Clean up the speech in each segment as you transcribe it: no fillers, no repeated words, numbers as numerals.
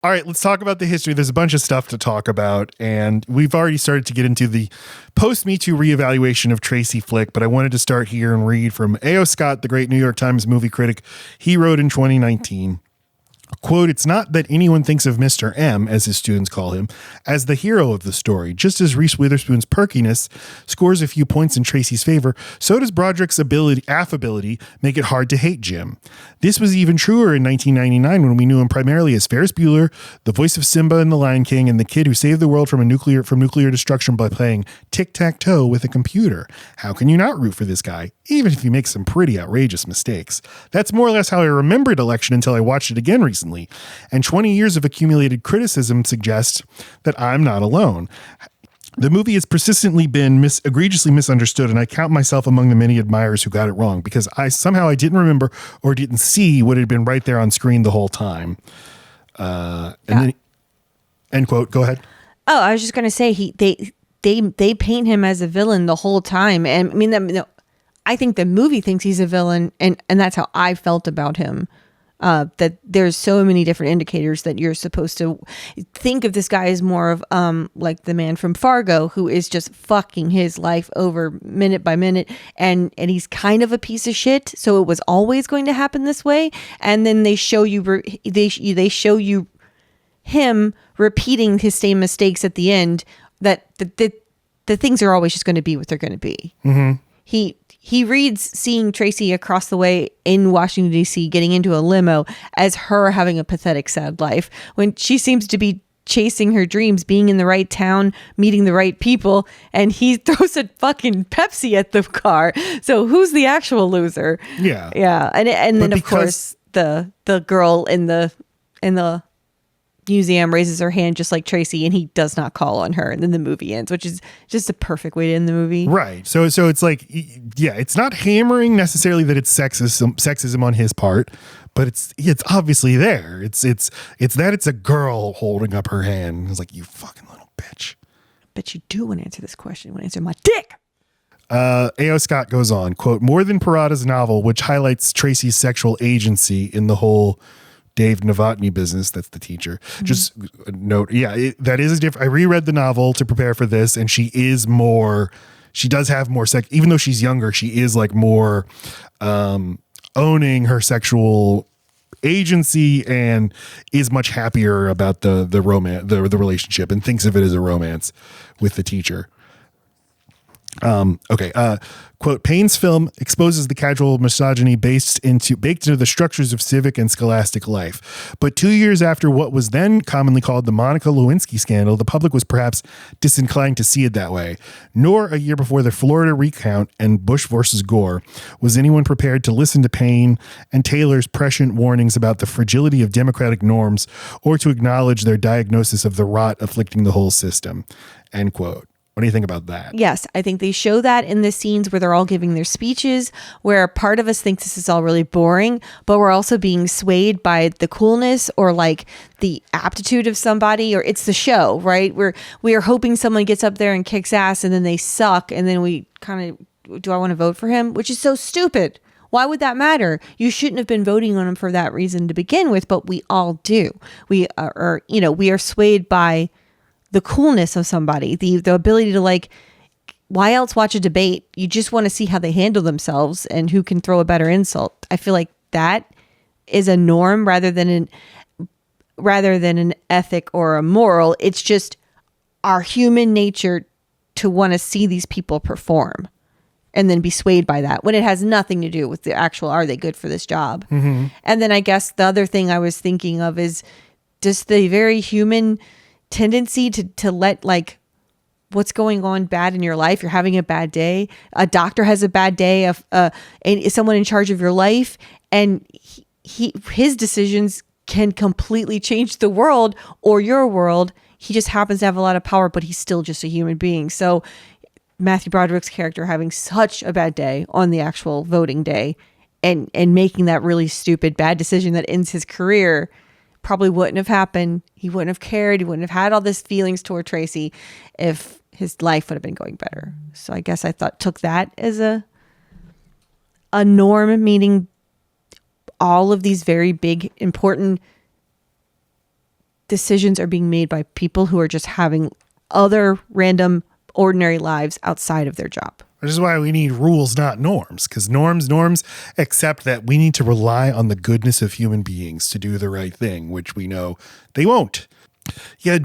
All right, let's talk about the history. There's a bunch of stuff to talk about, and we've already started to get into the post-Me Too reevaluation of Tracy Flick, but I wanted to start here and read from A.O. Scott, the great New York Times movie critic. He wrote in 2019, quote, "It's not that anyone thinks of Mr. M, as his students call him, as the hero of the story. Just as Reese Witherspoon's perkiness scores a few points in Tracy's favor, so does Broderick's affability make it hard to hate Jim. This was even truer in 1999 when we knew him primarily as Ferris Bueller, the voice of Simba in The Lion King, and the kid who saved the world from nuclear destruction by playing tic-tac-toe with a computer. How can you not root for this guy, even if he makes some pretty outrageous mistakes? That's more or less how I remembered Election until I watched it again recently. And 20 years of accumulated criticism suggest that I'm not alone. The movie has persistently been egregiously misunderstood, and I count myself among the many admirers who got it wrong because I didn't remember or didn't see what had been right there on screen the whole time." And then, end quote. Go ahead. Oh, I was just going to say they paint him as a villain the whole time, and I mean, I think the movie thinks he's a villain, and that's how I felt about him. That there's so many different indicators that you're supposed to think of this guy as more of like the man from Fargo, who is just fucking his life over minute by minute, and he's kind of a piece of shit, so it was always going to happen this way. And then they show you show you him repeating his same mistakes at the end, that the things are always just going to be what they're going to be. Mm-hmm. He reads seeing Tracy across the way in Washington, D.C. getting into a limo as her having a pathetic, sad life when she seems to be chasing her dreams, being in the right town, meeting the right people, and he throws a fucking Pepsi at the car. So who's the actual loser? Yeah. Yeah. And then, of course, the girl in the museum raises her hand just like Tracy, and he does not call on her, and then the movie ends, which is just a perfect way to end the movie. Right. So it's like, yeah, it's not hammering necessarily that it's sexism on his part, but it's obviously there. It's that it's a girl holding up her hand. It's like, you fucking little bitch. But you do want to answer this question. You want to answer my dick. A.O. Scott goes on, quote, "More than Perrotta's novel, which highlights Tracy's sexual agency in the whole Dave Novotny business," that's the teacher. Mm-hmm. Just note, that is a different. I reread the novel to prepare for this, and she does have more sex, even though she's younger. She is like more owning her sexual agency and is much happier about the romance, the relationship, and thinks of it as a romance with the teacher. Quote, "Payne's film exposes the casual misogyny baked into the structures of civic and scholastic life. But 2 years after what was then commonly called the Monica Lewinsky scandal, the public was perhaps disinclined to see it that way. Nor a year before the Florida recount and Bush versus Gore was anyone prepared to listen to Payne and Taylor's prescient warnings about the fragility of democratic norms or to acknowledge their diagnosis of the rot afflicting the whole system." End quote. What do you think about that? Yes, I think they show that in the scenes where they're all giving their speeches, where part of us thinks this is all really boring, but we're also being swayed by the coolness or like the aptitude of somebody, or it's the show, right? We are hoping someone gets up there and kicks ass and then they suck, and then we kind of, do I want to vote for him? Which is so stupid. Why would that matter? You shouldn't have been voting on him for that reason to begin with, but we all do. We are swayed by the coolness of somebody, the ability to, like, why else watch a debate? You just want to see how they handle themselves and who can throw a better insult. I feel like that is a norm rather than an ethic or a moral. It's just our human nature to want to see these people perform and then be swayed by that when it has nothing to do with the actual, are they good for this job? Mm-hmm. And then I guess the other thing I was thinking of is just the very human tendency to let, like, what's going on bad in your life. You're having a bad day. A doctor has a bad day. And someone in charge of your life, and his decisions can completely change the world or your world. He just happens to have a lot of power, but he's still just a human being. So Matthew Broderick's character having such a bad day on the actual voting day and making that really stupid, bad decision that ends his career probably wouldn't have happened. He wouldn't have cared. He wouldn't have had all these feelings toward Tracy if his life would have been going better. So I guess I took that as a norm, meaning all of these very big, important decisions are being made by people who are just having other random, ordinary lives outside of their job. Which is why we need rules, not norms, because norms accept that we need to rely on the goodness of human beings to do the right thing, which we know they won't. Yeah,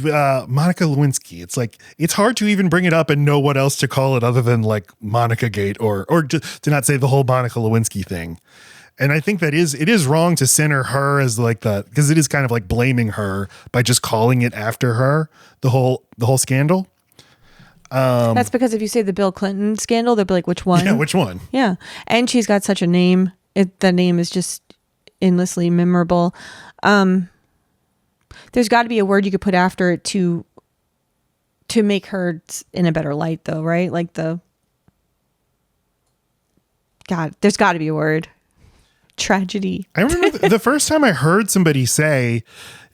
Monica Lewinsky. It's like, it's hard to even bring it up and know what else to call it other than like Monica Gate or just to not say the whole Monica Lewinsky thing. And I think it is wrong to center her as like because it is kind of like blaming her by just calling it after her, the whole scandal. That's because if you say the Bill Clinton scandal, they'll be like, which one? Yeah, which one? Yeah. And she's got such a name. The name is just endlessly memorable. There's got to be a word you could put after it to make her in a better light, though, right? Like there's got to be a word. Tragedy. I remember the first time I heard somebody say,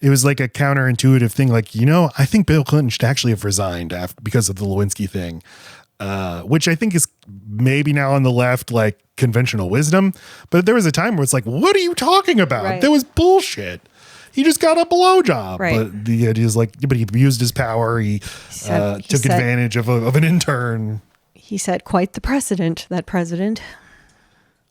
it was like a counterintuitive thing. Like, I think Bill Clinton should actually have resigned because of the Lewinsky thing, which I think is maybe now on the left, like conventional wisdom. But there was a time where it's like, what are you talking about? Right. That was bullshit. He just got a blowjob. Right. But the idea is like, but he abused his power. He took advantage of an intern. He set quite the precedent, that president.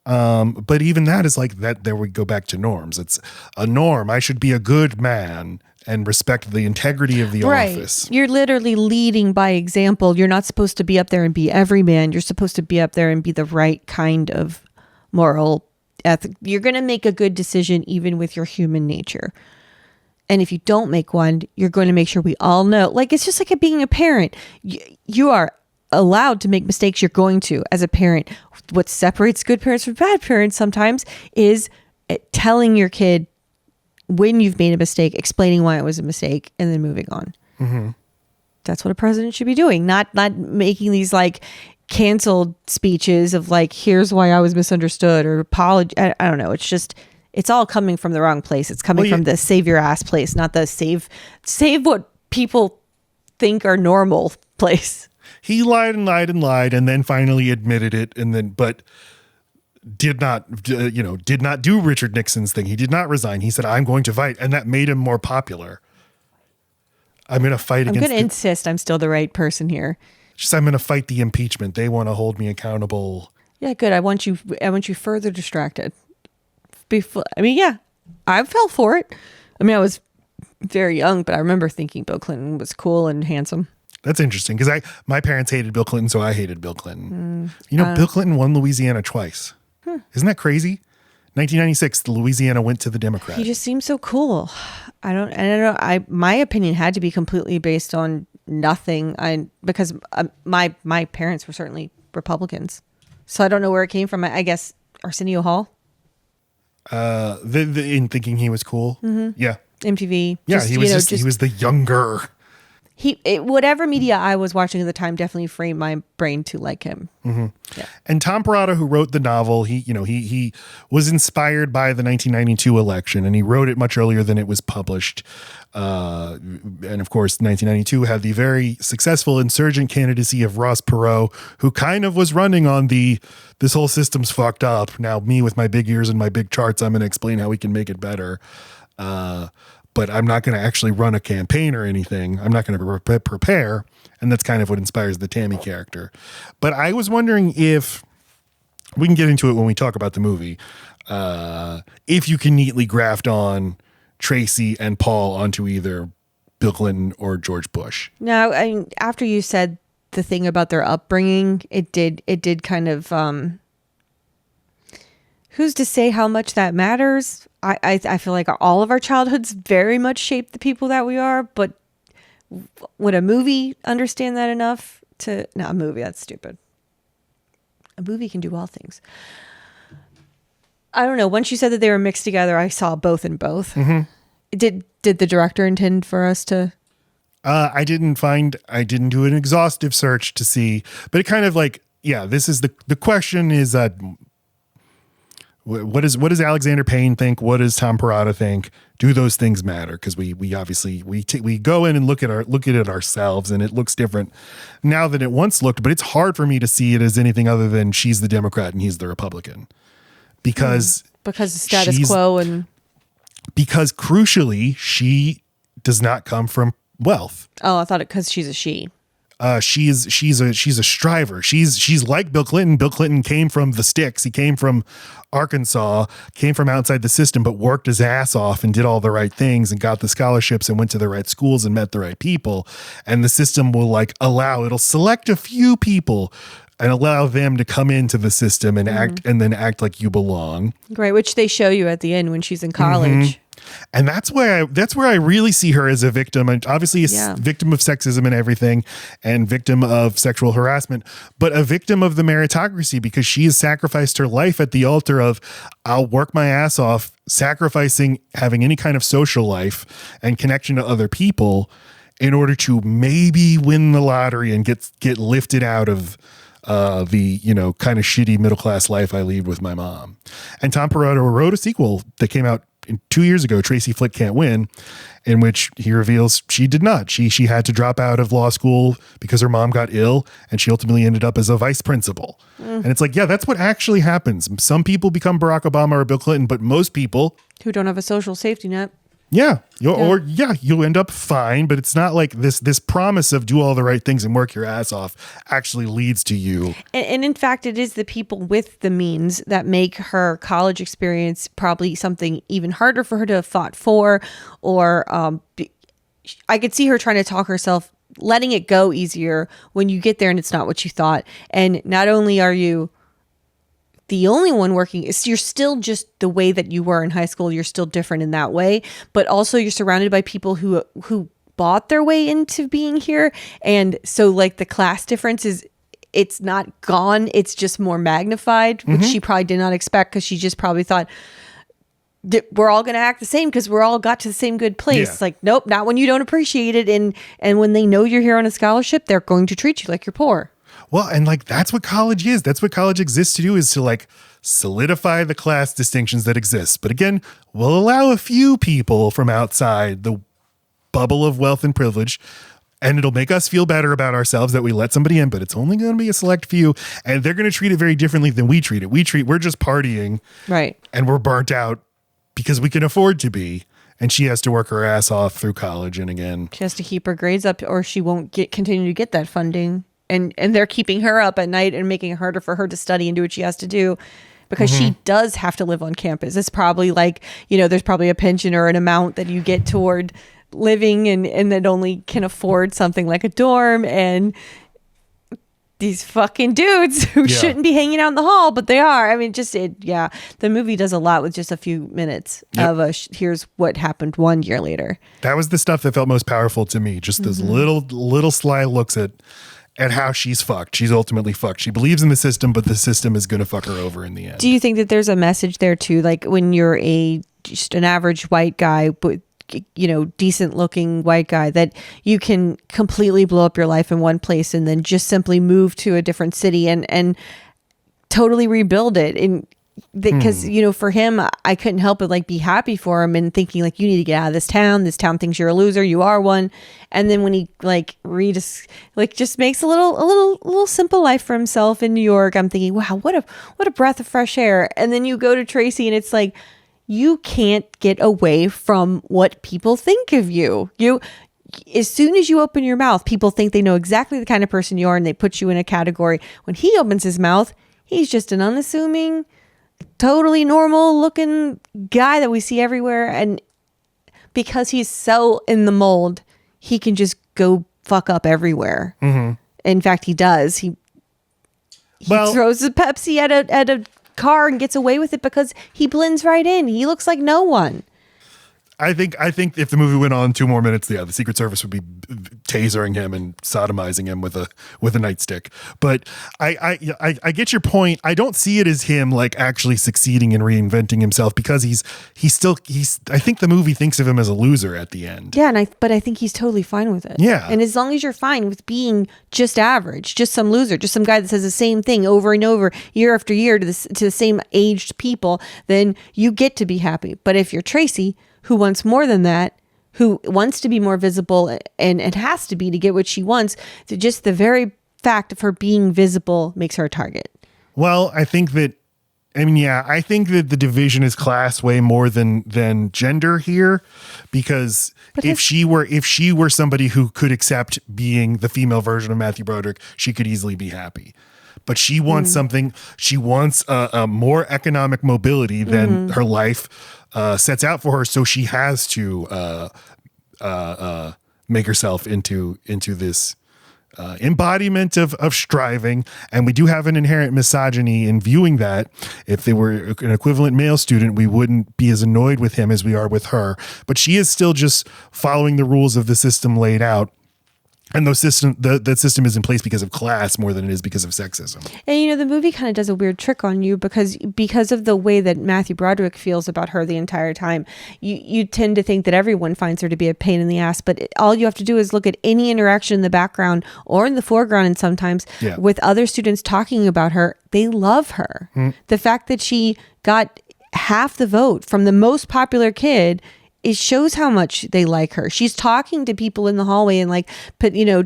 But even that is like that. There we go back to norms. It's a norm. I should be a good man and respect the integrity of the office. You're literally leading by example. You're not supposed to be up there and be every man. You're supposed to be up there and be the right kind of moral ethic. You're going to make a good decision even with your human nature. And if you don't make one, you're going to make sure we all know. Like, it's just like being a parent. You are allowed to make mistakes. You're going to, as a parent. What separates good parents from bad parents sometimes is telling your kid when you've made a mistake, explaining why it was a mistake, and then moving on. Mm-hmm. That's what a president should be doing. Not making these like canceled speeches of like, here's why I was misunderstood or apology. I don't know. It's just, it's all coming from the wrong place. It's coming from the save your ass place, not the save what people think are normal place. He lied and lied and lied and then finally admitted it but did not do Richard Nixon's thing. He did not resign. He said, I'm going to fight. And that made him more popular. I'm going to fight against. I'm going to insist I'm still the right person here. I'm going to fight the impeachment. They want to hold me accountable. Yeah, good. I want you further distracted. I fell for it. I was very young, but I remember thinking Bill Clinton was cool and handsome. That's interesting because my parents hated Bill Clinton, so I hated Bill Clinton. Bill Clinton won Louisiana twice. Isn't that crazy? 1996, Louisiana went to the Democrats. He just seems so cool. I don't know. My opinion had to be completely based on nothing. Because my parents were certainly Republicans, so I don't know where it came from. I guess Arsenio Hall. In thinking he was cool. Mm-hmm. Yeah. MTV. Yeah, he was the younger. Whatever media I was watching at the time definitely framed my brain to like him. Mm-hmm. Yeah. And Tom Perrotta, who wrote the novel, he was inspired by the 1992 election, and he wrote it much earlier than it was published. And of course, 1992 had the very successful insurgent candidacy of Ross Perot, who kind of was running on this whole system's fucked up. Now, me with my big ears and my big charts, I'm going to explain how we can make it better. But I'm not going to actually run a campaign or anything. I'm not going to prepare. And that's kind of what inspires the Tammy character. But I was wondering if we can get into it when we talk about the movie. If you can neatly graft on Tracy and Paul onto either Bill Clinton or George Bush. Now, after you said the thing about their upbringing, it did kind of, who's to say how much that matters? I feel like all of our childhoods very much shape the people that we are, but would a movie understand that enough to... No, a movie, that's stupid. A movie can do all things. I don't know. Once you said that they were mixed together, I saw both in both. Mm-hmm. Did the director intend for us to... I didn't do an exhaustive search to see, but it kind of like, yeah, this is the question is, what does Alexander Payne think? What does Tom Perrotta think? Do those things matter? Because we obviously we go in and look at it ourselves, and it looks different now than it once looked. But it's hard for me to see it as anything other than she's the Democrat and he's the Republican, because the status quo, and because crucially she does not come from wealth. Oh, I thought it because she's a she. She's a striver. She's like Bill Clinton. Bill Clinton came from the sticks. He came from Arkansas, came from outside the system, but worked his ass off and did all the right things and got the scholarships and went to the right schools and met the right people. And the system will it'll select a few people and allow them to come into the system and act like you belong. Right, which they show you at the end when she's in college. Mm-hmm. And that's where I really see her as a victim, and obviously a victim of sexism and everything, and victim of sexual harassment, but a victim of the meritocracy, because she has sacrificed her life at the altar of, I'll work my ass off, sacrificing having any kind of social life and connection to other people in order to maybe win the lottery and get lifted out of the kind of shitty middle class life I lead with my mom. And Tom Perrotta wrote a sequel that came out 2 years ago, TRACY FLICK CAN'T WIN, in which he reveals she did not. She had to drop out of law school because her mom got ill, and she ultimately ended up as a vice principal. And it's like, yeah, that's what actually happens. Some people become Barack Obama or Bill Clinton, but most people who don't have a social safety net. You'll end up fine, but it's not like this promise of do all the right things and work your ass off actually leads to you. And in fact, it is the people with the means that make her college experience probably something even harder for her to have fought for, or I could see her trying to talk herself, letting it go easier when you get there and it's not what you thought. And not only are you the only one working, is you're still just the way that you were in high school. You're still different in that way, but also you're surrounded by people who bought their way into being here. And so the class difference it's not gone. It's just more magnified, which she probably did not expect, because she just probably thought we're all going to act the same because we're all got to the same good place. Yeah. Nope, not when you don't appreciate it. And when they know you're here on a scholarship, they're going to treat you like you're poor. Well, and that's what college is. That's what college exists to do, is to solidify the class distinctions that exist. But again, we'll allow a few people from outside the bubble of wealth and privilege, and it'll make us feel better about ourselves that we let somebody in, but it's only going to be a select few, and they're going to treat it very differently than we treat it. We're just partying. Right. And we're burnt out because we can afford to be. And she has to work her ass off through college. And again, she has to keep her grades up, or she won't continue to get that funding. And they're keeping her up at night and making it harder for her to study and do what she has to do, because she does have to live on campus. It's probably there's probably a pension or an amount that you get toward living and that only can afford something like a dorm. And these fucking dudes who shouldn't be hanging out in the hall, but they are. I mean, the movie does a lot with just a few minutes of here's what happened 1 year later. That was the stuff that felt most powerful to me. Just those little sly looks at how she's fucked. She's ultimately fucked. She believes in the system, but the system is going to fuck her over in the end. Do you think that there's a message there too? Like when you're just an average white guy, but decent looking white guy, that you can completely blow up your life in one place and then just simply move to a different city and totally rebuild it. And because for him, I couldn't help but be happy for him and thinking you need to get out of this town thinks you're a loser, you are one. And then when he just makes a little simple life for himself in New York, I'm thinking, wow, what a breath of fresh air. And then you go to Tracy and it's you can't get away from what people think of you. As soon as you open your mouth, people think they know exactly the kind of person you are, and they put you in a category. When he opens his mouth, he's just an unassuming, totally normal looking guy that we see everywhere. And because he's so in the mold, he can just go fuck up everywhere. In fact, he does. He throws a Pepsi at a car and gets away with it because he blends right in. He looks like no one. I think if the movie went on 2 more minutes, the Secret Service would be tasering him and sodomizing him with a nightstick. But I get your point. I don't see it as him actually succeeding and reinventing himself, because he's I think the movie thinks of him as a loser at the end. Yeah, but I think he's totally fine with it. Yeah. And as long as you're fine with being just average, just some loser, just some guy that says the same thing over and over year after year to the same aged people, then you get to be happy. But if you're Tracy, who wants more than that, who wants to be more visible and has to be to get what she wants, just the very fact of her being visible makes her a target. Well, I think that I mean, yeah, I think that the division is class way more than gender here, because if she were somebody who could accept being the female version of Matthew Broderick, she could easily be happy. But she wants something. She wants a more economic mobility than her life sets out for her. So she has to make herself into this embodiment of striving. And we do have an inherent misogyny in viewing that. If they were an equivalent male student, we wouldn't be as annoyed with him as we are with her. But she is still just following the rules of the system laid out. And that system is in place because of class more than it is because of sexism. And the movie kind of does a weird trick on you because of the way that Matthew Broderick feels about her the entire time. You tend to think that everyone finds her to be a pain in the ass, but all you have to do is look at any interaction in the background or in the foreground, and sometimes with other students talking about her. They love her. The fact that she got half the vote from the most popular kid, it shows how much they like her. She's talking to people in the hallway and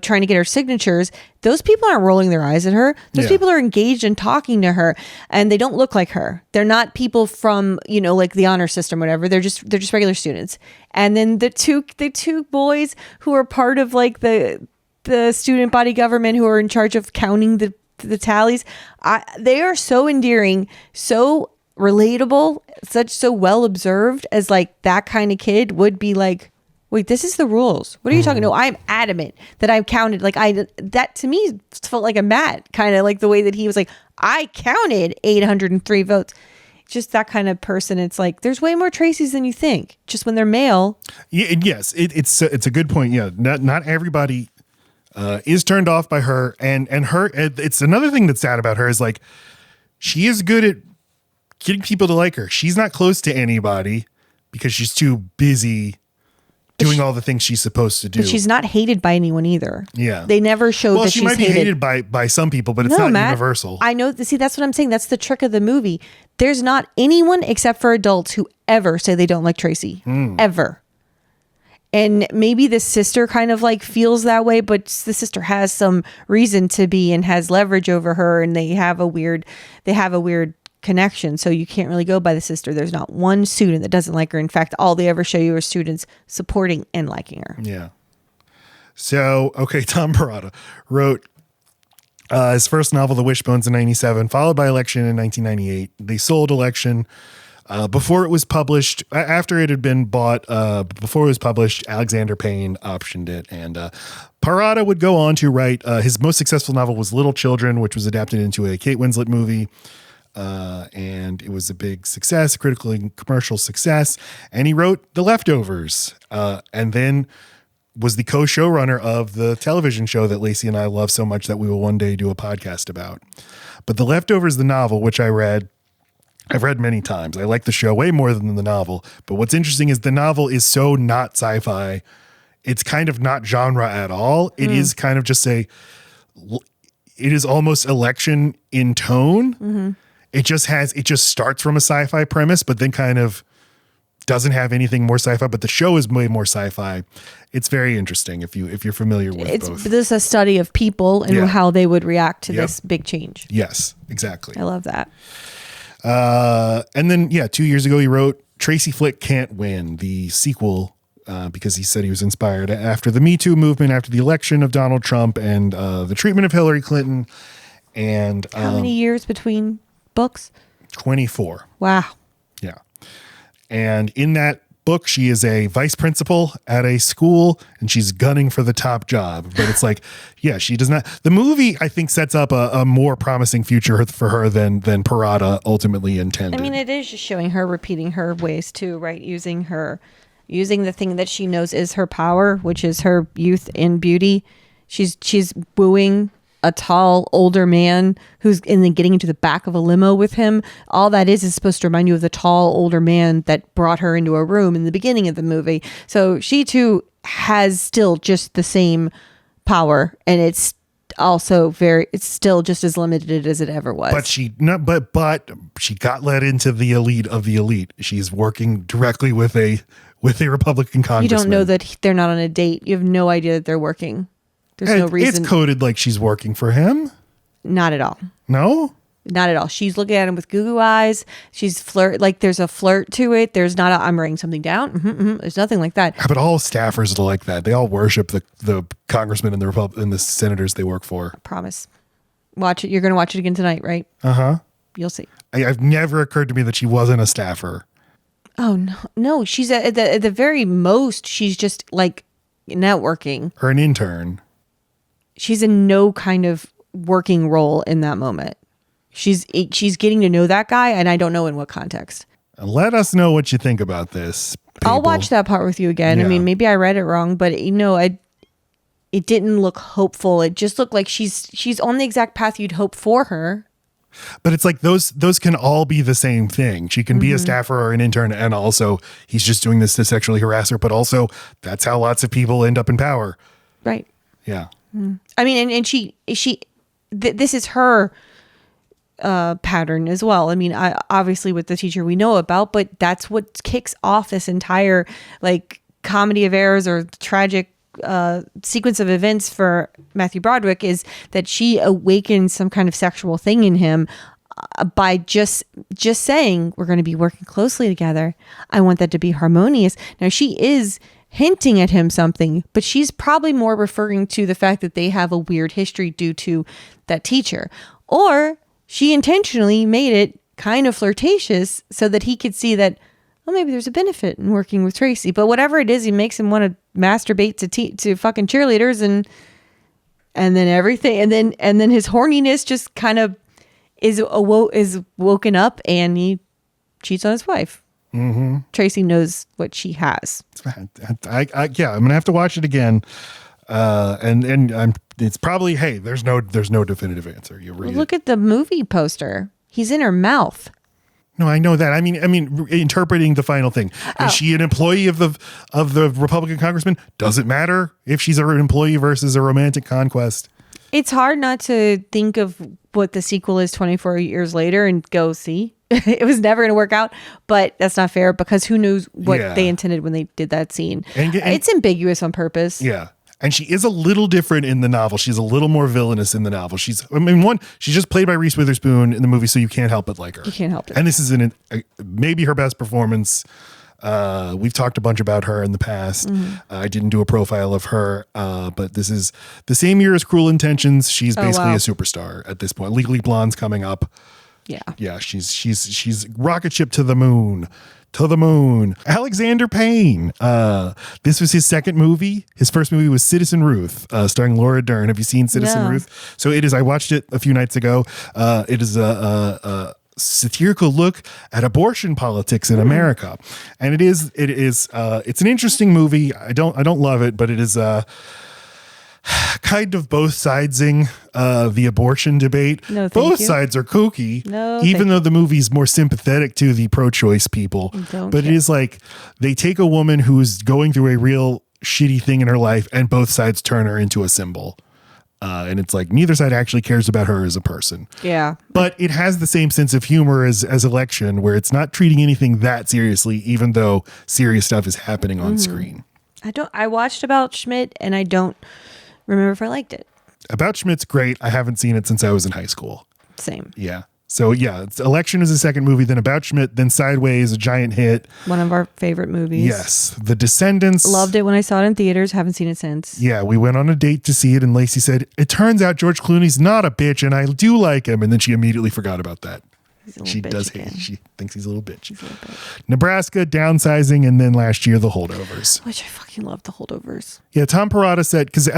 trying to get her signatures. Those people aren't rolling their eyes at her. Those people are engaged in talking to her, and they don't look like her. They're not people from, like the honor system, whatever. They're just regular students. And then the two boys who are part of like the student body government, who are in charge of counting the tallies. They are so endearing, so relatable, so well observed, as like that kind of kid would be like, wait, this is the rules. What are you talking? No, I'm adamant that I counted. Like that to me felt like a Matt, kind of like the way that he was like, I counted 803 votes. Just that kind of person. It's like, there's way more Tracys than you think. Just when they're male. Yeah, yes, it's a good point. Yeah, not everybody is turned off by her, and her. It's another thing that's sad about her is like, she is good at getting people to like her. She's not close to anybody because she's too busy doing all the things she's supposed to do. But she's not hated by anyone either. Yeah. They never showed that she's hated. Well, she might be hated by some people, but it's not Matt, universal. I know. See, that's what I'm saying. That's the trick of the movie. There's not anyone except for adults who ever say they don't like Tracy. Ever. And maybe the sister kind of like feels that way, but the sister has some reason to be and has leverage over her, and they have a weird connection, so you can't really go by the sister. There's not one student that doesn't like her. In fact, all they ever show you are students supporting and liking her. Yeah. So, okay, Tom Perrotta wrote his first novel, The Wishbones, in 1997, followed by Election in 1998. They sold Election before it was published. After it had been bought, before it was published, Alexander Payne optioned it, and Perrotta would go on to write his most successful novel was Little Children, which was adapted into a Kate Winslet movie. And it was a big success, a critical and commercial success. And he wrote The Leftovers, and then was the co-showrunner of the television show that Lacey and I love so much that we will one day do a podcast about. But The Leftovers, the novel, which I've read many times. I like the show way more than the novel. But what's interesting is the novel is so not sci-fi. It's kind of not genre at all. It is kind of just it is almost Election in tone. It just starts from a sci-fi premise, but then kind of doesn't have anything more sci-fi, but the show is way more sci-fi. It's very interesting if you're familiar with both. This is a study of people and how they would react to this big change. Yes, exactly. I love that. And then 2 years ago he wrote TRACY FLICK CAN'T WIN, the sequel, because he said he was inspired after the Me Too movement, after the election of Donald Trump, and the treatment of Hillary Clinton. And how many years between books? 24. Wow. Yeah. And in that book, she is a vice principal at a school, and she's gunning for the top job. But it's like, she does not. The movie, I think, sets up a more promising future for her than Perrotta ultimately intended. I mean, it is just showing her repeating her ways too, right? Using the thing that she knows is her power, which is her youth and beauty. She's wooing a tall older man and then getting into the back of a limo with him. All that is supposed to remind you of the tall older man that brought her into a room in the beginning of the movie. So she too has still just the same power, and it's also it's still just as limited as it ever was. But she got let into the elite of the elite. She's working directly with a Republican congressman. You don't know that they're not on a date. You have no idea that they're working. There's no reason. It's coded like she's working for him. Not at all. No? Not at all. She's looking at him with goo eyes. She's like there's a flirt to it. There's not I'm writing something down. There's nothing like that. But all staffers are like that. They all worship the congressmen and the senators they work for. I promise. Watch it. You're going to watch it again tonight, right? Uh-huh. You'll see. I've never occurred to me that she wasn't a staffer. Oh, no. No, she's at the very most, she's just like networking. Or an intern. She's in no kind of working role in that moment. She's getting to know that guy, and I don't know in what context. Let us know what you think about this, people. I'll watch that part with you again. Yeah. I mean, maybe I read it wrong, but it didn't look hopeful. It just looked like she's on the exact path you'd hope for her. But it's like those can all be the same thing. She can be a staffer or an intern, and also he's just doing this to sexually harass her. But also, that's how lots of people end up in power. Right. Yeah. I mean, and this is her pattern as well. I mean, obviously with the teacher we know about, but that's what kicks off this entire like comedy of errors or tragic sequence of events for Matthew Broderick is that she awakens some kind of sexual thing in him by just saying we're going to be working closely together. I want that to be harmonious. Now she is hinting at him something, but she's probably more referring to the fact that they have a weird history due to that teacher, or she intentionally made it kind of flirtatious so that he could see that, well, maybe there's a benefit in working with Tracy. But whatever it is, he makes him want to masturbate to fucking cheerleaders and then everything, and then his horniness just kind of is woken up, and he cheats on his wife. Mm-hmm. Tracy knows what she has. I'm gonna have to watch it again, and it's probably there's no definitive answer. You read Look at the movie poster. He's in her mouth. No, I know that. I mean, interpreting the final thing. Is she an employee of the Republican congressman? Does it matter if she's an employee versus a romantic conquest? It's hard not to think of what the sequel is 24 years later and go, see, it was never going to work out. But that's not fair because who knows what they intended when they did that scene. And it's ambiguous on purpose. Yeah. And she is a little different in the novel. She's a little more villainous in the novel. She's just played by Reese Witherspoon in the movie, so you can't help but like her. You can't help it. And this is maybe her best performance. We've talked a bunch about her in the past. I didn't do a profile of her, but this is the same year as Cruel Intentions. She's basically a superstar at this point. Legally Blonde's coming up. Yeah. Yeah, she's rocket ship to the moon. To the moon. Alexander Payne. This was his second movie. His first movie was Citizen Ruth, starring Laura Dern. Have you seen Citizen Ruth? So it is. I watched it a few nights ago. It is a satirical look at abortion politics in America, and it's an interesting movie. I don't love it, but it is kind of both sidesing the abortion debate. No, both sides are kooky. No, even though the movie's more sympathetic to the pro-choice people. But it is like they take a woman who's going through a real shitty thing in her life, and both sides turn her into a symbol. And it's like neither side actually cares about her as a person. Yeah. But it has the same sense of humor as Election, where it's not treating anything that seriously, even though serious stuff is happening on screen. I watched About Schmidt, and I don't remember if I liked it. About Schmidt's great. I haven't seen it since I was in high school. Same. Yeah. So yeah, Election is the second movie, then About Schmidt, then Sideways, a giant hit. One of our favorite movies. Yes. The Descendants. Loved it when I saw it in theaters. Haven't seen it since. Yeah, we went on a date to see it, and Lacey said, "It turns out George Clooney's not a bitch, and I do like him." And then she immediately forgot about that. She does hate. She thinks he's a little bitch. Nebraska, Downsizing, and then last year, The Holdovers. Which I fucking love, The Holdovers. Yeah, Tom Perrotta said, because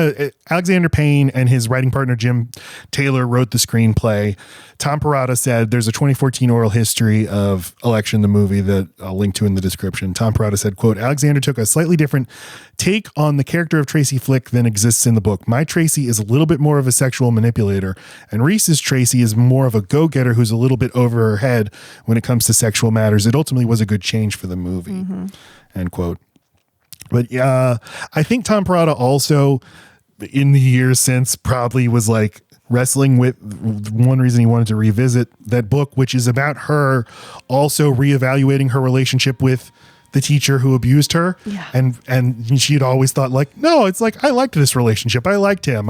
Alexander Payne and his writing partner Jim Taylor wrote the screenplay. Tom Perrotta said there's a 2014 oral history of Election, the movie, that I'll link to in the description. Tom Perrotta said, quote, "Alexander took a slightly different take on the character of Tracy Flick than exists in the book. My Tracy is a little bit more of a sexual manipulator, and Reese's Tracy is more of a go-getter who's a little bit over her head when it comes to sexual matters. It ultimately was a good change for the movie." End quote. But I think Tom Perrotta also, in the years since, probably was like wrestling with one reason he wanted to revisit that book, which is about her also reevaluating her relationship with the teacher who abused her. Yeah. And she had always thought like, no, it's like, I liked this relationship. I liked him.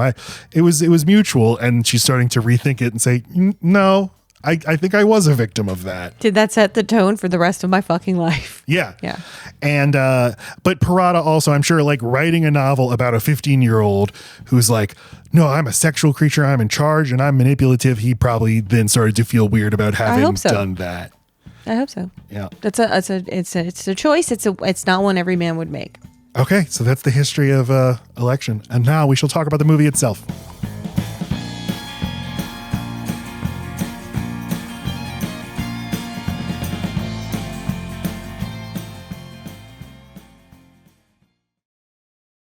It was mutual. And she's starting to rethink it and say, no, I think I was a victim of that. Did that set the tone for the rest of my fucking life? Yeah. Yeah. And, but Perrotta also, I'm sure, like writing a novel about a 15-year-old who's like, no, I'm a sexual creature. I'm in charge and I'm manipulative. He probably then started to feel weird about having done that. I hope so. Yeah. It's a choice. It's not one every man would make. Okay. So that's the history of, Election. And now we shall talk about the movie itself.